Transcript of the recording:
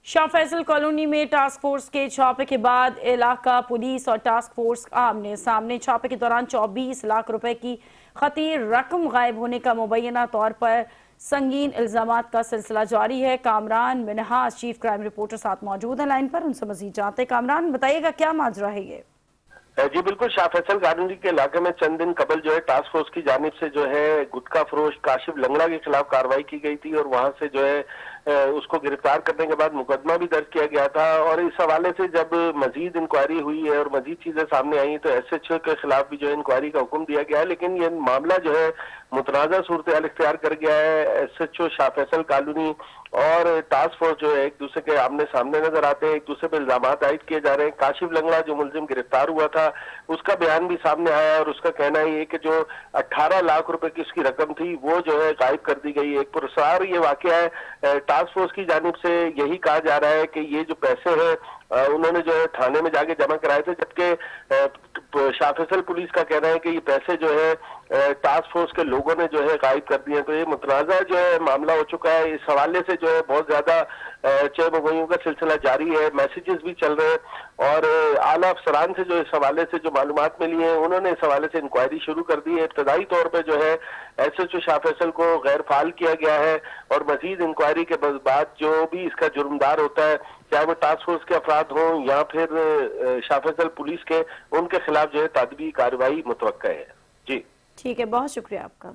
Shah Faisal colony में task force के छापे के बाद इलाका पुलिस और टास्क फोर्स आमने सामने। छापे के दौरान 24 लाख रुपए की खतीर रकम गायब होने का मुबैना तौर पर संगीन इल्जामात का सिलसिला जारी है। Kamran Minhas chief crime reporter साथ मौजूद है लाइन पर, उनसे मजीद जानते हैं। कामरान, बताइएगा क्या माजरा है ये? जी बिल्कुल, शाह फैसल कॉलोनी के इलाके में चंद दिन कबल जो है टास्क फोर्स की जानिब से जो है गुटखा फरोश काशिफ लंगड़ा के खिलाफ कार्रवाई की गई थी और वहां से जो है उसको गिरफ्तार करने के बाद मुकदमा भी दर्ज किया गया था। और इस हवाले से जब मजीद इंक्वायरी हुई है और मजीद चीजें सामने आई तो SHO के खिलाफ भी जो है इंक्वायरी का हुक्म दिया गया है। लेकिन ये मामला जो है मुतनाज़ा सूरत हाल इख्तियार कर गया है। SHO शाह फैसल कॉलोनी और टास्क फोर्स जो है एक दूसरे के आमने सामने नजर आते हैं, एक दूसरे पर इल्जामात आयद किए जा रहे हैं। काशिफ लंगड़ा जो मुलजिम गिरफ्तार हुआ था उसका बयान भी सामने आया और उसका कहना ये कि जो 18 लाख रुपए की उसकी रकम थी वो जो है गायब कर दी गई। एक पुरस्कार ये वाकया है, टास्क फोर्स की जानिब से यही कहा जा रहा है कि ये जो पैसे हैं उन्होंने जो है थाने में जाके जमा कराए थे, जबकि शाह फैसल पुलिस का कहना है कि ये पैसे जो है टास्क फोर्स के लोगों ने जो है गायब कर दिए। तो ये मुतनाज़ा जो है मामला हो चुका है। इस हवाले से जो है बहुत ज्यादा चेबगोइयों का सिलसिला जारी है, मैसेजेस भी चल रहे हैं और आला अफसरान से जो इस हवाले से जो मालूमात मिली है उन्होंने इस हवाले से इंक्वायरी शुरू कर दी है। इब्तदाई तौर पर जो है SHO शाह फैसल को गैर फाल किया गया है और मजीद इंक्वायरी के बाद जो भी इसका जुर्मदार होता है, चाहे वो टास्क फोर्स के अफराद हों या फिर शाह फैसल पुलिस के, उनके खिलाफ जो है तादबी कार्रवाई मुतवक्का है। जी ठीक है, बहुत शुक्रिया आपका।